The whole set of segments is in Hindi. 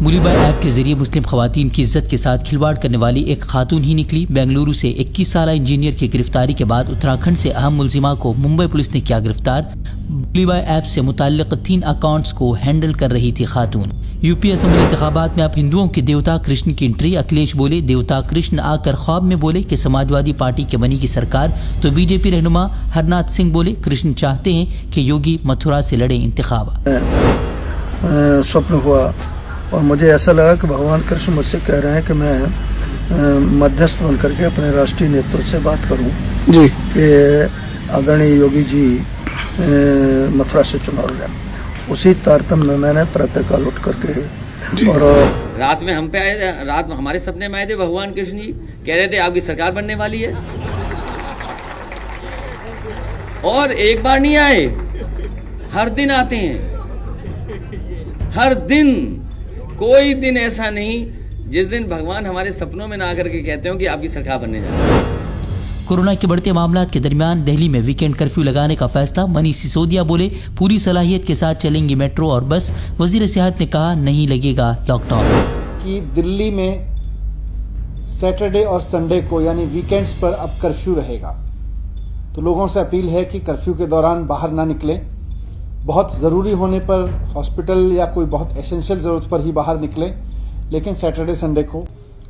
मुलीबा ऐप के जरिए मुस्लिम खवातीन की इज्जत के साथ खिलवाड़ करने वाली एक खातून ही निकली। बेंगलुरु से 21 साला इंजीनियर की गिरफ्तारी के बाद उत्तराखंड से अहम मुलजिमा को मुंबई पुलिस ने किया गिरफ्तार। मुलीबा ऐप से मुताल्लिक 3 अकाउंट्स को हैंडल कर रही थी खातून। यूपी असेंबली इंतखाबात में अब हिंदुओं के देवता कृष्ण की एंट्री। अखिलेश बोले देवता कृष्ण आकर ख्वाब में बोले कि समाजवादी पार्टी के बनेगी सरकार, तो बीजेपी रहनुमा हरनाथ सिंह बोले कृष्ण चाहते हैं कि योगी मथुरा से लड़े इंतखाब। स्वप्न हुआ और मुझे ऐसा लगा कि भगवान कृष्ण मुझसे कह रहे हैं कि मैं मध्यस्थ बन करके अपने राष्ट्रीय नेतृत्व से बात करूं जी कि आदरणीय योगी जी मथुरा से चुनाव लड़ें। उसी तारतम्य में मैंने प्रातःकाल उठ करके और रात में हम पे आए थे, रात में हमारे सपने में आए थे भगवान कृष्ण जी, कह रहे थे आपकी सरकार बनने वाली है। और एक बार नहीं आए, हर दिन आते हैं, हर दिन। कोई दिन ऐसा नहीं जिस दिन भगवान हमारे सपनों में ना आकर के कहते हो कि आपकी सरकार बनने जा रही है। कोरोना के बढ़ते मामलात के दरमियान दिल्ली में वीकेंड कर्फ्यू लगाने का फैसला। मनीष सिसोदिया बोले पूरी सलाहियत के साथ चलेंगी मेट्रो और बस। वजीर सेहत ने कहा नहीं लगेगा लॉकडाउन। कि दिल्ली में सैटरडे और संडे को यानी वीकेंड्स पर अब कर्फ्यू रहेगा, तो लोगों से अपील है कि कर्फ्यू के दौरान बाहर ना निकलें। बहुत ज़रूरी होने पर हॉस्पिटल या कोई बहुत एसेंशियल ज़रूरत पर ही बाहर निकलें, लेकिन सैटरडे संडे को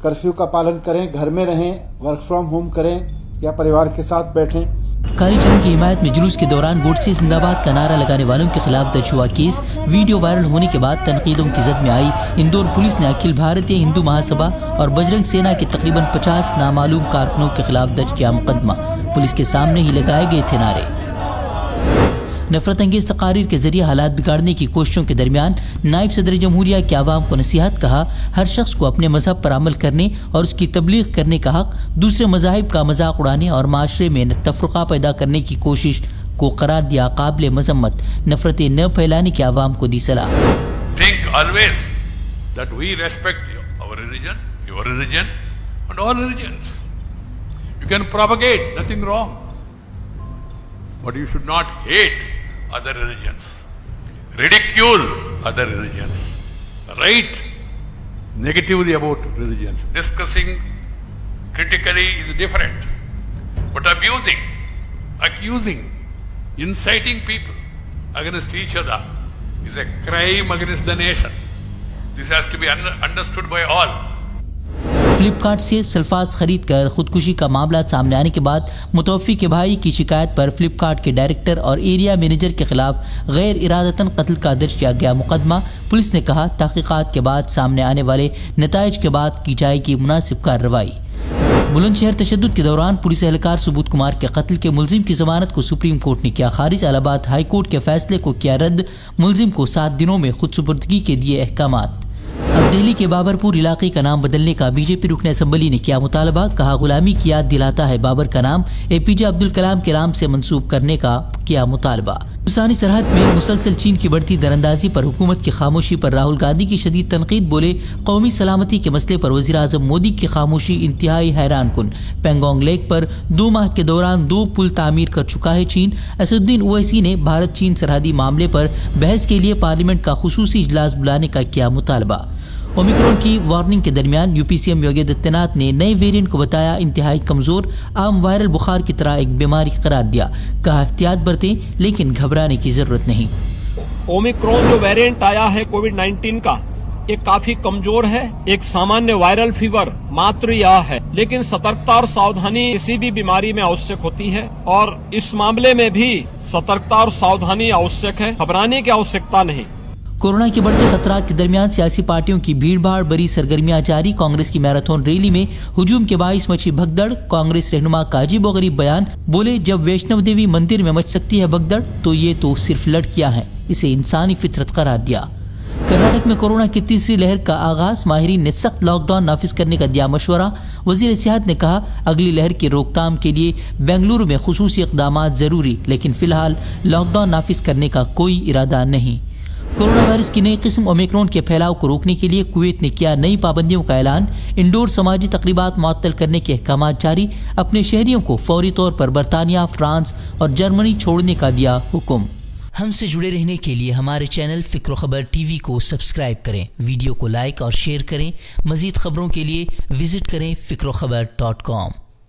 कर्फ्यू का पालन करें, घर में रहें, वर्क फ्रॉम होम करें या परिवार के साथ बैठें। कालीचरण की हिमायत में जुलूस के दौरान गोडसे जिंदाबाद का नारा लगाने वालों के खिलाफ दर्ज हुआ केस। वीडियो वायरल होने के बाद तनकीदों की जद में आई। इंदौर पुलिस ने अखिल भारतीय हिंदू महासभा और बजरंग सेना के तकरीबन 50 नामालूम कारकुनों के खिलाफ दर्ज किया मुकदमा। पुलिस के सामने ही लगाए गए थे नारे। नफरत अंगेज तकारीर के जरिए हालात बिगाड़ने की कोशिशों के दरमियान नायब सदर जमहूरिया के आवाम को नसीहत। कहा हर शख्स को अपने मजहब पर अमल करने और उसकी तबलीग करने का हक। दूसरे मजाहिब का मजाक उड़ाने और माशरे में तफरुका पैदा करने की कोशिश को करार दिया काबिल मजम्मत। नफरतें न फैलाने की आवाम को दी सलाह। Think always that we respect our religion, your religion and all religions. You can propagate, nothing wrong. But you should not hate other religions, ridicule other religions, write negatively about religions. Discussing critically is different, but abusing, accusing, inciting people against each other is a crime against the nation. This has to be understood by all. Flipkart से सल्फास खरीद कर खुदकुशी का मामला सामने आने के बाद मुतवफ़ी के भाई की शिकायत पर फ्लिपकार्ट के डायरेक्टर और एरिया मैनेजर के खिलाफ गैर इरादतन कत्ल का दर्ज किया गया मुकदमा। पुलिस ने कहा तहकीकात के बाद सामने आने वाले नताइज के बाद की जाएगी मुनासिब कार्रवाई। बुलंदशहर तशद्दुद के दौरान पुलिस एहलकार सुबोध कुमार के कत्ल के मुलजिम की जमानत को सुप्रीम कोर्ट ने किया खारिज। इलाहाबाद हाई कोर्ट के फैसले को किया रद्द। मुलजिम को 7 दिनों में खुद सुपुर्दगी के दिए अहकामात। अब दिल्ली के बाबरपुर इलाके का नाम बदलने का बीजेपी रुकन असेंबली ने किया मुतालबा। कहा गुलामी की याद दिलाता है बाबर का नाम। APJ अब्दुल कलाम के नाम से मंसूब करने का किया मुतालबा। हिंदुस्तानी सरहद में मुसलसल चीन की बढ़ती दरअंदाजी पर हुकूमत की खामोशी पर राहुल गांधी की शदीद तनकीद। बोले कौमी सलामती के मसले पर वज़ीर आज़म मोदी की खामोशी इंतहाई हैरान कुन। पेंगोंग लेक पर 2 माह के दौरान 2 पुल तामीर कर चुका है चीन। असदुद्दीन ओवैसी ने भारत चीन सरहदी मामले पर बहस के लिए पार्लियामेंट का खुसूसी इजलास बुलाने का किया मुतालबा। ओमिक्रॉन की वार्निंग के दरमियान यूपी सीएम योगी आदित्यनाथ ने नए वेरिएंट को बताया इंतहाई कमजोर, आम वायरल बुखार की तरह एक बीमारी करार दिया। कहा एहतियात बरतें लेकिन घबराने की जरूरत नहीं। ओमिक्रॉन जो वेरिएंट आया है कोविड-19 का, ये काफी कमजोर है। एक सामान्य वायरल फीवर मात्र यह है, लेकिन सतर्कता और सावधानी किसी भी बीमारी में आवश्यक होती है और इस मामले में भी सतर्कता और सावधानी आवश्यक है, घबराने की आवश्यकता नहीं। कोरोना के बढ़ते खतरात के दरमियान सियासी पार्टियों की भीड़भाड़ बड़ी सरगर्मियां जारी। कांग्रेस की मैराथन रैली में हुजूम के बाइस मची भगदड़। कांग्रेस रहनुमा का अजीबोगरीब बयान। बोले जब वैष्णव देवी मंदिर में मच सकती है भगदड़ तो ये तो सिर्फ लड़कियां हैं, इसे इंसानी फितरत करार दिया। कर्नाटक में कोरोना की तीसरी लहर का आगाज। माहिरीन ने सख्त लॉकडाउन नाफिज करने का दिया मशवरा। वजीर सेहत ने कहा अगली लहर की रोकथाम के लिए बेंगलुरु में खुसूसी इक़दाम जरूरी, लेकिन फिलहाल लॉकडाउन नाफिज करने का कोई इरादा नहीं। कोरोना वायरस की नई किस्म ओमिक्रॉन के फैलाव को रोकने के लिए कुवैत ने किया नई पाबंदियों का ऐलान। इंडोर समाजी तकरीबात मुअत्तल करने के अहकाम जारी। अपने शहरियों को फौरी तौर पर बरतानिया, फ्रांस और जर्मनी छोड़ने का दिया हुक्म। हमसे जुड़े रहने के लिए हमारे चैनल फ़िक्र खबर TV को सब्सक्राइब करें, वीडियो को लाइक और शेयर करें। मज़ीद खबरों के लिए विजिट करें फ़िक्रखबर.com।